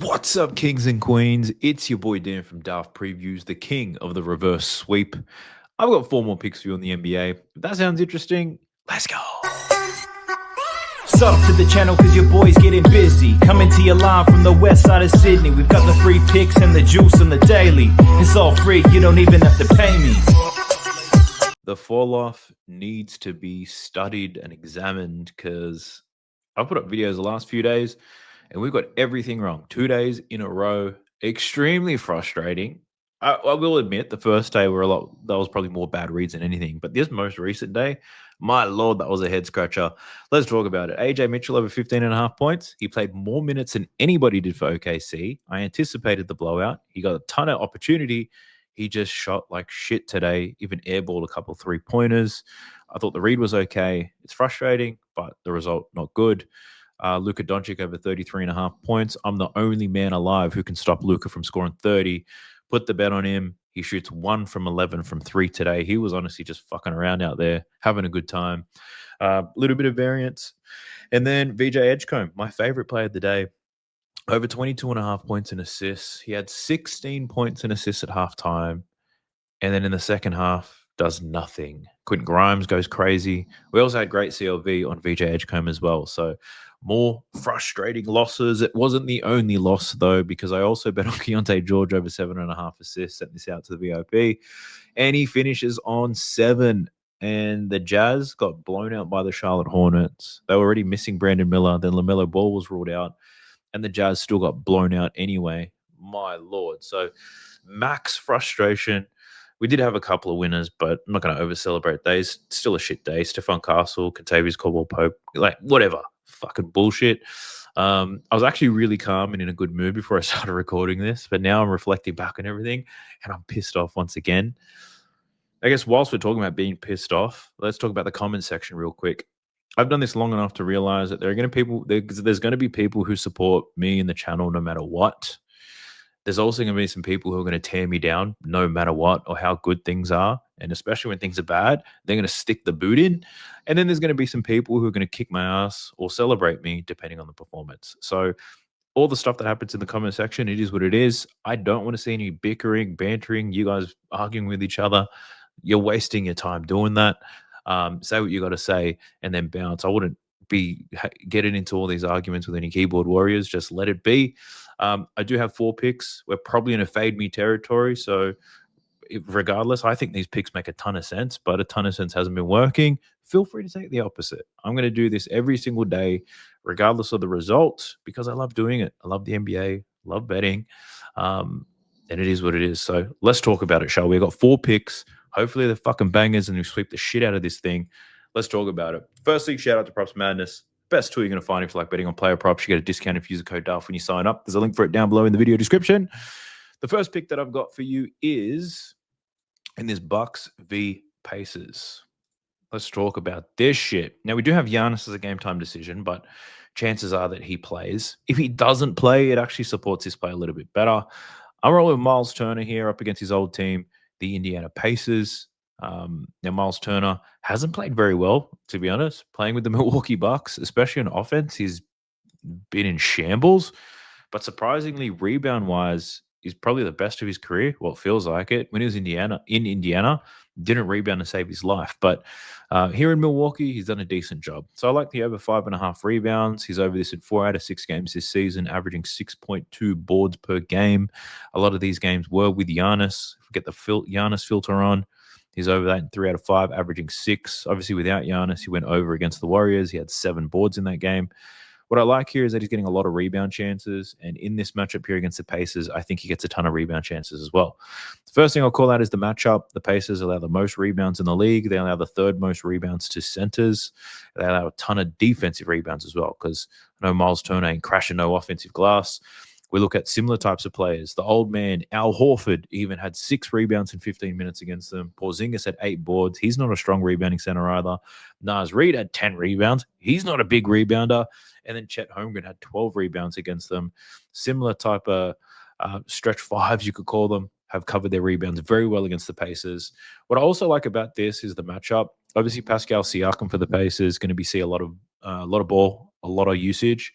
What's up, kings and queens? It's your boy Dan from Daft Previews, the king of the reverse sweep. I've got 4 more picks for you on the NBA. If that sounds interesting, let's go. Sub to the channel cause your boy's getting busy. Coming to you live from the west side of Sydney. We've got the free picks and the juice on the daily. It's all free, you don't even have to pay me. The fall off needs to be studied and examined because I put up videos the last few days and we've got everything wrong. 2 days in a row. Extremely frustrating. I will admit the first day that was probably more bad reads than anything. But this most recent day, my lord, that was a head scratcher. Let's talk about it. AJ Mitchell over 15.5 points. He played more minutes than anybody did for OKC. I anticipated the blowout. He got a ton of opportunity. He just shot like shit today, even airballed a couple 3-pointers. I thought the read was okay. It's frustrating, but the result not good. Luka Doncic over 33.5 points. I'm the only man alive who can stop Luka from scoring 30. Put the bet on him. He shoots 1 from 11 from 3 today. He was honestly just fucking around out there, having a good time. Little bit of variance. And then VJ Edgecombe, my favorite player of the day, over 22.5 points and assists. He had 16 points and assists at halftime. And then in the second half, does nothing. Quentin Grimes goes crazy. We also had great CLV on VJ Edgecombe as well. So more frustrating losses. It wasn't the only loss, though, because I also bet on Keontae George over 7.5 assists. Sent this out to the VIP. And he finishes on 7. And the Jazz got blown out by the Charlotte Hornets. They were already missing Brandon Miller. Then LaMelo Ball was ruled out. And the Jazz still got blown out anyway. My lord. So max frustration. We did have a couple of winners, but I'm not going to over-celebrate days. Still a shit day. Stephon Castle, Kentavious Caldwell-Pope, like whatever. Fucking bullshit. I was actually really calm and in a good mood before I started recording this, but now I'm reflecting back on everything and I'm pissed off once again. I guess whilst we're talking about being pissed off, let's talk about the comment section real quick. I've done this long enough to realize that there's going to be people who support me and the channel no matter what. There's also going to be some people who are going to tear me down no matter what or how good things are. And especially when things are bad, they're going to stick the boot in. And then there's going to be some people who are going to kick my ass or celebrate me depending on the performance. So all the stuff that happens in the comment section, it is what it is. I don't want to see any bickering, bantering, you guys arguing with each other. You're wasting your time doing that. Say what you got to say and then bounce. I wouldn't be getting into all these arguments with any keyboard warriors. Just let it be. I do have 4 picks. We're probably in a fade me territory. So regardless, I think these picks make a ton of sense, but a ton of sense hasn't been working. Feel free to take the opposite. I'm going to do this every single day, regardless of the result, because I love doing it. I love the NBA, love betting. And it is what it is. So let's talk about it, shall we? We've got 4 picks. Hopefully they're fucking bangers and we sweep the shit out of this thing. Let's talk about it. Firstly, shout out to PropsMadness. Best tool you're going to find if you like betting on player props. You get a discount if you use the code DARF when you sign up. There's a link for it down below in the video description. The first pick that I've got for you is in this Bucks v Pacers. Let's talk about this shit. Now, we do have Giannis as a game time decision, but chances are that he plays. If he doesn't play, it actually supports his play a little bit better. I'm rolling with Miles Turner here up against his old team, the Indiana Pacers. Now, Miles Turner hasn't played very well, to be honest. Playing with the Milwaukee Bucks, especially on offense, he's been in shambles. But surprisingly, rebound-wise, he's probably the best of his career. Well, it feels like it. When he was in Indiana, didn't rebound to save his life. But here in Milwaukee, he's done a decent job. So I like the over 5.5 rebounds. He's over this in 4 out of 6 games this season, averaging 6.2 boards per game. A lot of these games were with Giannis. If we get the Giannis filter on, he's over that in 3 out of 5, averaging 6. Obviously, without Giannis, he went over against the Warriors. He had 7 boards in that game. What I like here is that he's getting a lot of rebound chances. And in this matchup here against the Pacers, I think he gets a ton of rebound chances as well. The first thing I'll call out is the matchup. The Pacers allow the most rebounds in the league. They allow the 3rd most rebounds to centers. They allow a ton of defensive rebounds as well, because I know Miles Turner ain't crashing no offensive glass. We look at similar types of players. The old man, Al Horford, even had 6 rebounds in 15 minutes against them. Porzingis had 8 boards. He's not a strong rebounding center either. Naz Reid had 10 rebounds. He's not a big rebounder. And then Chet Holmgren had 12 rebounds against them. Similar type of stretch fives, you could call them, have covered their rebounds very well against the Pacers. What I also like about this is the matchup. Obviously, Pascal Siakam for the Pacers is going to be see a lot of ball, a lot of usage.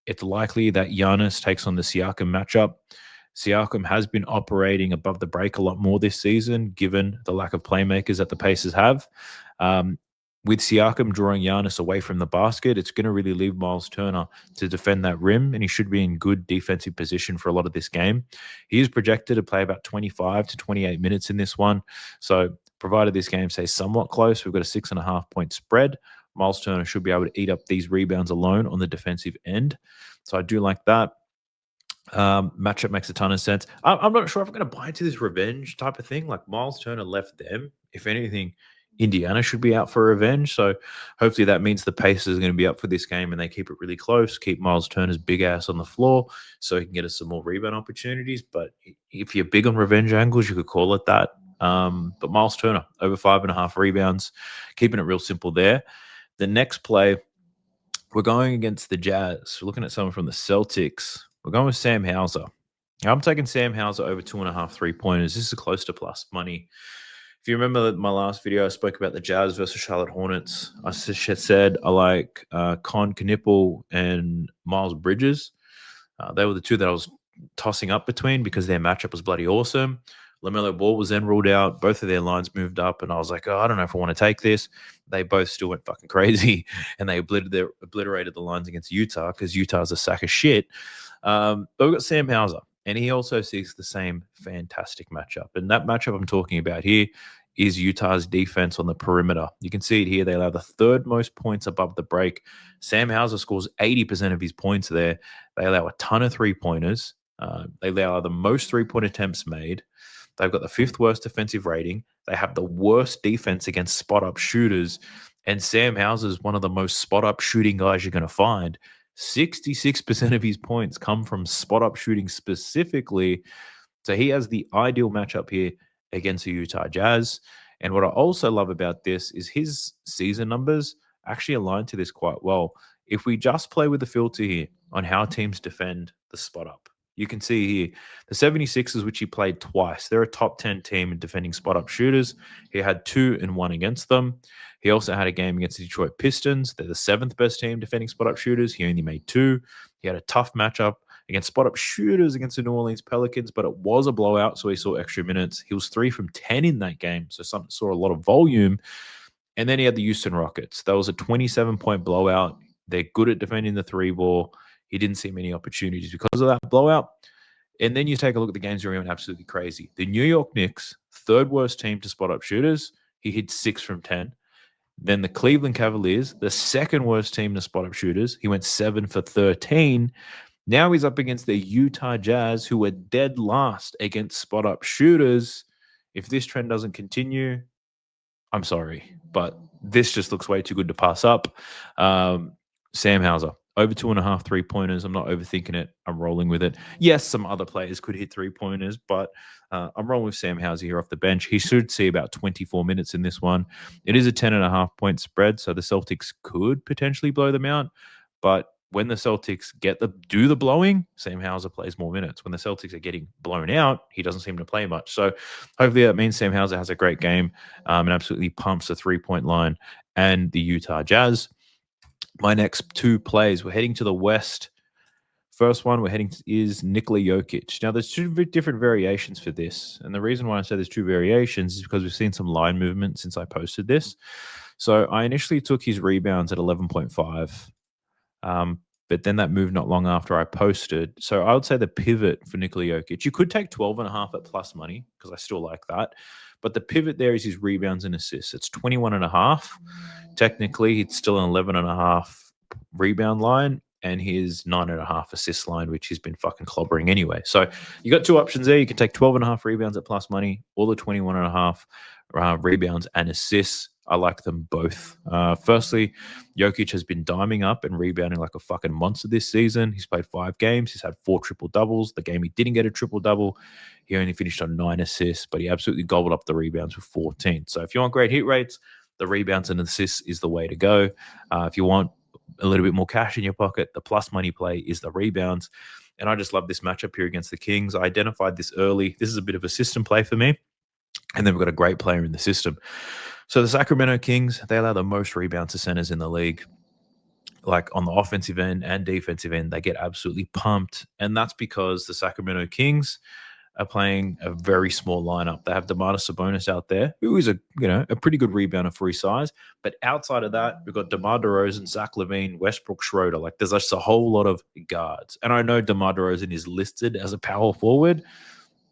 it's likely that Giannis takes on the Siakam matchup. Siakam has been operating above the break a lot more this season, given the lack of playmakers that the Pacers have. Um, with Siakam drawing Giannis away from the basket, it's going to really leave Miles Turner to defend that rim, and he should be in good defensive position for a lot of this game. He is projected to play about 25 to 28 minutes in this one. So, provided this game stays somewhat close, we've got a 6.5 point spread. Miles Turner should be able to eat up these rebounds alone on the defensive end. So, I do like that. Matchup makes a ton of sense. I'm not sure if I'm going to buy into this revenge type of thing. Like Miles Turner left them. If anything, Indiana should be out for revenge. So hopefully that means the Pacers are going to be up for this game and they keep it really close. Keep Miles Turner's big ass on the floor so he can get us some more rebound opportunities. But if you're big on revenge angles, you could call it that. But Miles Turner over 5.5 rebounds, keeping it real simple there. The next play, we're going against the Jazz. We're looking at someone from the Celtics. We're going with Sam Hauser. I'm taking Sam Hauser over 2.5 3-pointers. This is close to plus money. If you remember my last video, I spoke about the Jazz versus Charlotte Hornets. I said I like Con Knipple and Miles Bridges. They were the two that I was tossing up between because their matchup was bloody awesome. LaMelo Ball was then ruled out. Both of their lines moved up, and I was like, oh, I don't know if I want to take this. They both still went fucking crazy, and they obliterated the lines against Utah because Utah's a sack of shit. But we've got Sam Hauser, and he also seeks the same fantastic matchup. And that matchup I'm talking about here is Utah's defense on the perimeter. You can see it here. They allow the third most points above the break. Sam Hauser scores 80% of his points there. They allow a ton of three-pointers. They allow the most three-point attempts made. They've got the 5th worst defensive rating. They have the worst defense against spot-up shooters. And Sam Hauser is one of the most spot-up shooting guys you're going to find. 66% of his points come from spot-up shooting specifically. So he has the ideal matchup here against the Utah Jazz. And what I also love about this is his season numbers actually align to this quite well. If we just play with the filter here on how teams defend the spot-up, you can see here the 76ers, which he played twice. They're a top 10 team in defending spot-up shooters. He had 2 and 1 against them. He also had a game against the Detroit Pistons. They're the 7th best team defending spot-up shooters. He only made 2. He had a tough matchup against spot-up shooters against the New Orleans Pelicans, but it was a blowout, so he saw extra minutes. He was 3 from 10 in that game, so saw a lot of volume. And then he had the Houston Rockets. That was a 27-point blowout. They're good at defending the 3-ball. He didn't see many opportunities because of that blowout. And then you take a look at the games where he went absolutely crazy. The New York Knicks, 3rd worst team to spot up shooters. He hit 6 from 10. Then the Cleveland Cavaliers, the 2nd worst team to spot up shooters. He went 7 for 13. Now he's up against the Utah Jazz, who were dead last against spot up shooters. If this trend doesn't continue, I'm sorry, but this just looks way too good to pass up. Sam Hauser, over 2.5 3-pointers. I'm not overthinking it. I'm rolling with it. Yes, some other players could hit 3-pointers, but I'm rolling with Sam Hauser here off the bench. He should see about 24 minutes in this one. It is a 10.5 point spread, so the Celtics could potentially blow them out. But when the Celtics do the blowing, Sam Hauser plays more minutes. When the Celtics are getting blown out, he doesn't seem to play much. So hopefully that means Sam Hauser has a great game and absolutely pumps the 3-point line and the Utah Jazz. My next 2 plays, we're heading to the West. First one is Nikola Jokic. Now, there's 2 different variations for this. And the reason why I say there's 2 variations is because we've seen some line movement since I posted this. So I initially took his rebounds at 11.5. But then that moved not long after I posted. So I would say the pivot for Nikola Jokic, you could take 12.5 at plus money because I still like that. But the pivot there is his rebounds and assists. It's 21.5. Technically, it's still an 11.5 rebound line and his 9.5 assist line, which he's been fucking clobbering anyway. So you got 2 options there. You can take 12.5 rebounds at plus money or the 21.5 rebounds and assists. I like them both. Firstly, Jokic has been diming up and rebounding like a fucking monster this season. He's played 5 games. He's had 4 triple-doubles. The game he didn't get a triple-double, he only finished on 9 assists, but he absolutely gobbled up the rebounds with 14. So if you want great hit rates, the rebounds and assists is the way to go. If you want a little bit more cash in your pocket, the plus money play is the rebounds. And I just love this matchup here against the Kings. I identified this early. This is a bit of a system play for me. And then we've got a great player in the system. So the Sacramento Kings, they allow the most rebounds to centers in the league. like on the offensive end and defensive end, they get absolutely pumped. And that's because the Sacramento Kings are playing a very small lineup. They have Domantas Sabonis out there, who is a pretty good rebounder for his size. But outside of that, we've got DeMar DeRozan, Zach LaVine, Westbrook, Schroeder. Like there's just a whole lot of guards. And I know DeMar DeRozan is listed as a power forward,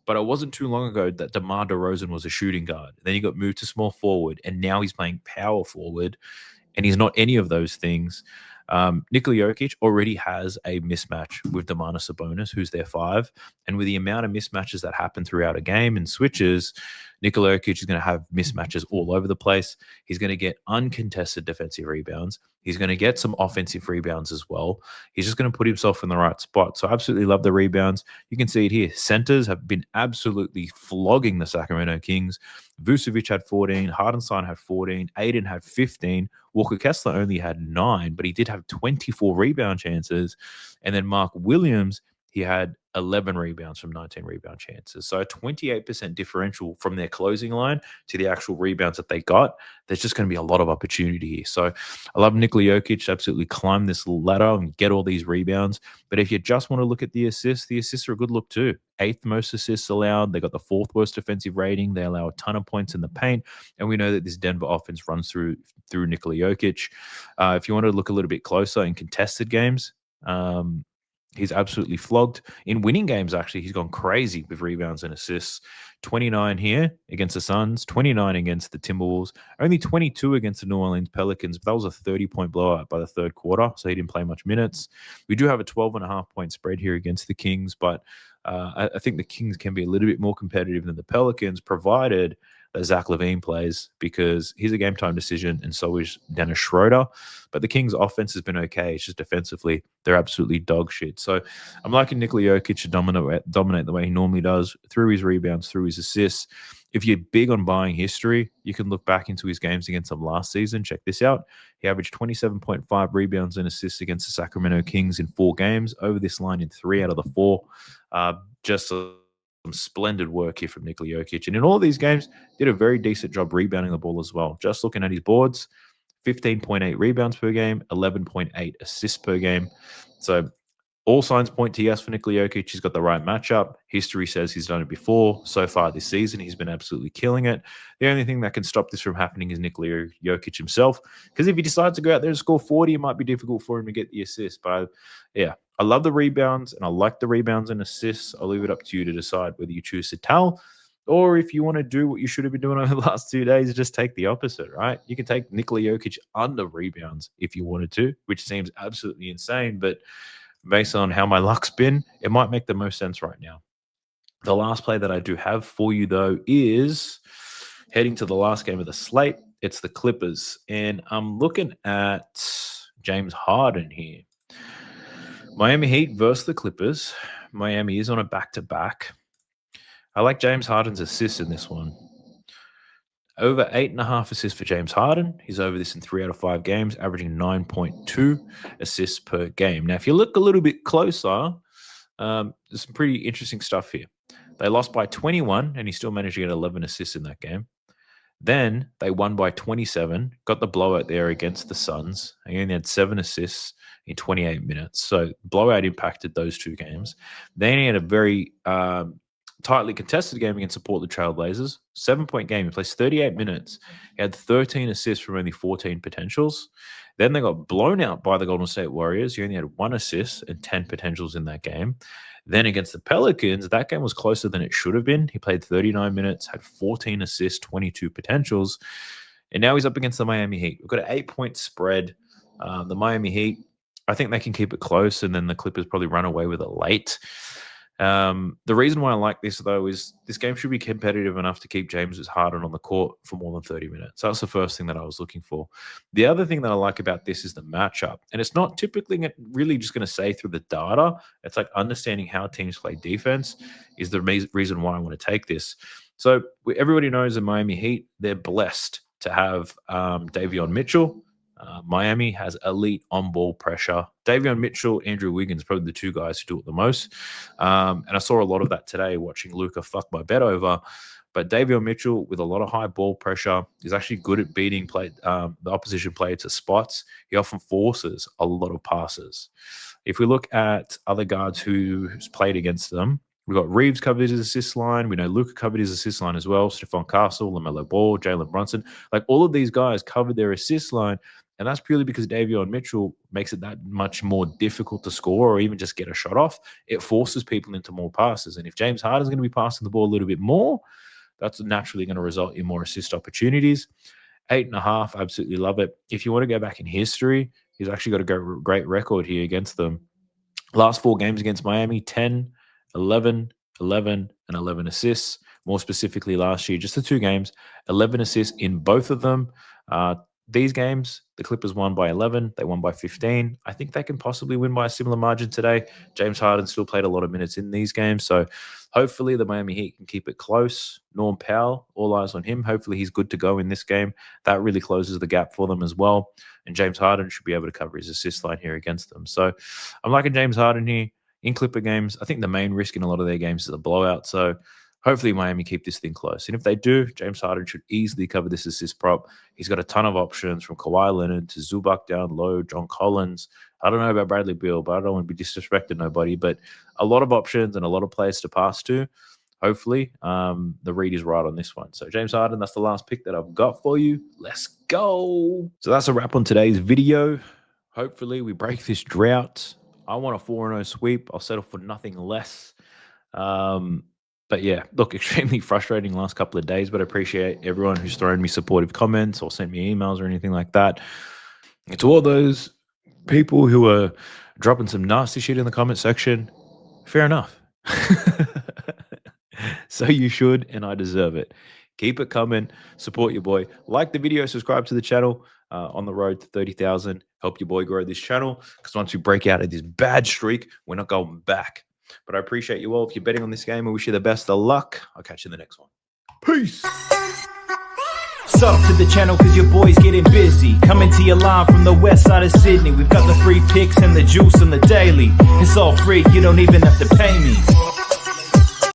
but it wasn't too long ago that DeMar DeRozan was a shooting guard. Then he got moved to small forward, and now he's playing power forward, and he's not any of those things. Nikola Jokic already has a mismatch with Domantas Sabonis, who's their 5. And with the amount of mismatches that happen throughout a game and switches, Nikola Jokic is going to have mismatches all over the place. He's going to get uncontested defensive rebounds. He's going to get some offensive rebounds as well. He's just going to put himself in the right spot. So I absolutely love the rebounds. You can see it here. Centers have been absolutely flogging the Sacramento Kings. Vucevic had 14. Hardenstein had 14. Aiden had 15. Walker Kessler only had 9, but he did have 24 rebound chances. And then Mark Williams, he had 11 rebounds from 19 rebound chances. So a 28% differential from their closing line to the actual rebounds that they got. There's just going to be a lot of opportunity here. So I love Nikola Jokic to absolutely climb this ladder and get all these rebounds. But if you just want to look at the assists are a good look too. 8th most assists allowed. They got the 4th worst defensive rating. They allow a ton of points in the paint. And we know that this Denver offense runs through Nikola Jokic. If you want to look a little bit closer in contested games, he's absolutely flogged. In winning games, actually, he's gone crazy with rebounds and assists. 29 here against the Suns, 29 against the Timberwolves, only 22 against the New Orleans Pelicans. But that was a 30-point blowout by the third quarter, so he didn't play much minutes. We do have a 12.5-point spread here against the Kings, but I think the Kings can be a little bit more competitive than the Pelicans, provided that Zach LaVine plays, because he's a game time decision, and so is Dennis Schroeder. But the Kings' offense has been okay. It's just defensively, they're absolutely dog shit. So I'm liking Nikola Jokic to dominate the way he normally does, through his rebounds, through his assists. If you're big on buying history, you can look back into his games against them last season. Check this out. He averaged 27.5 rebounds and assists against the Sacramento Kings in 4 games, over this line in 3 out of the 4. Just some splendid work here from Nikola Jokic. And in all of these games, did a very decent job rebounding the ball as well. Just looking at his boards, 15.8 rebounds per game, 11.8 assists per game. So all signs point to yes for Nikola Jokic. He's got the right matchup. History says he's done it before. So far this season, he's been absolutely killing it. The only thing that can stop this from happening is Nikola Jokic himself. Because if he decides to go out there and score 40, it might be difficult for him to get the assist. But I love the rebounds, and I like the rebounds and assists. I'll leave it up to you to decide whether you choose to tell, or if you want to do what you should have been doing over the last 2 days, just take the opposite, right? You can take Nikola Jokic under rebounds if you wanted to, which seems absolutely insane. But based on how my luck's been, it might make the most sense right now. The last play that I do have for you, though, is heading to the last game of the slate. It's the Clippers, and I'm looking at James Harden here. Miami Heat versus the Clippers. Miami is on a back-to-back. I like James Harden's assists in this one. Over 8.5 assists for James Harden. He's over this in 3 out of 5 games, averaging 9.2 assists per game. Now, if you look a little bit closer, there's some pretty interesting stuff here. They lost by 21, and he still managed to get 11 assists in that game. Then they won by 27, got the blowout there against the Suns. He only had 7 assists in 28 minutes. So blowout impacted those 2 games. Then he had a very tightly contested game against the Portland Trail Blazers. 7-point game. He plays 38 minutes. He had 13 assists from only 14 potentials. Then they got blown out by the Golden State Warriors. He only had 1 assist and 10 potentials in that game. Then against the Pelicans, that game was closer than it should have been. He played 39 minutes, had 14 assists, 22 potentials. And now he's up against the Miami Heat. We've got an 8-point spread. The Miami Heat, I think they can keep it close, and then the Clippers probably run away with it late. The reason why I like this, though, is this game should be competitive enough to keep James Harden on the court for more than 30 minutes. That's the first thing that I was looking for. The other thing that I like about this is the matchup. And it's not typically really just going to say through the data. It's like understanding how teams play defense is the reason why I want to take this. So everybody knows in Miami Heat, they're blessed to have Davion Mitchell. Miami has elite on-ball pressure. Davion Mitchell, Andrew Wiggins, probably the 2 guys who do it the most. And I saw a lot of that today watching Luka fuck my bet over. But Davion Mitchell, with a lot of high ball pressure, is actually good at beating the opposition player to spots. He often forces a lot of passes. If we look at other guards who's played against them, we've got Reeves covered his assist line. We know Luka covered his assist line as well. Stephon Castle, LaMelo Ball, Jalen Brunson. Like all of these guys covered their assist line. And that's purely because Davion Mitchell makes it that much more difficult to score or even just get a shot off. It forces people into more passes. And if James Harden's going to be passing the ball a little bit more, that's naturally going to result in more assist opportunities. 8.5, absolutely love it. If you want to go back in history, he's actually got a great record here against them. Last 4 games against Miami, 10, 11, 11, and 11 assists. More specifically last year, just the 2 games, 11 assists in both of them. These games, the Clippers won by 11. They won by 15. I think they can possibly win by a similar margin today. James Harden still played a lot of minutes in these games. So hopefully the Miami Heat can keep it close. Norm Powell, all eyes on him. Hopefully he's good to go in this game. That really closes the gap for them as well. And James Harden should be able to cover his assist line here against them. So I'm liking James Harden here in Clipper games. I think the main risk in a lot of their games is a blowout. So hopefully Miami keep this thing close. And if they do, James Harden should easily cover this assist prop. He's got a ton of options from Kawhi Leonard to Zubac down low, John Collins. I don't know about Bradley Beal, but I don't want to be disrespecting nobody. But a lot of options and a lot of players to pass to. Hopefully the read is right on this one. So James Harden, that's the last pick that I've got for you. Let's go. So that's a wrap on today's video. Hopefully we break this drought. I want a 4-0 sweep. I'll settle for nothing less. But yeah, look, extremely frustrating last couple of days, but I appreciate everyone who's thrown me supportive comments or sent me emails or anything like that. And to all those people who are dropping some nasty shit in the comment section, fair enough. So you should, and I deserve it. Keep it coming. Support your boy. Like the video, subscribe to the channel. On the road to 30,000. Help your boy grow this channel, because once we break out of this bad streak, we're not going back. But I appreciate you all. If you're betting on this game, I wish you the best of luck. I'll catch you in the next one. Peace. Sub to the channel because your boy's getting busy. Coming to your line from the west side of Sydney. We've got the free picks and the juice on the daily. It's all free, you don't even have to pay me.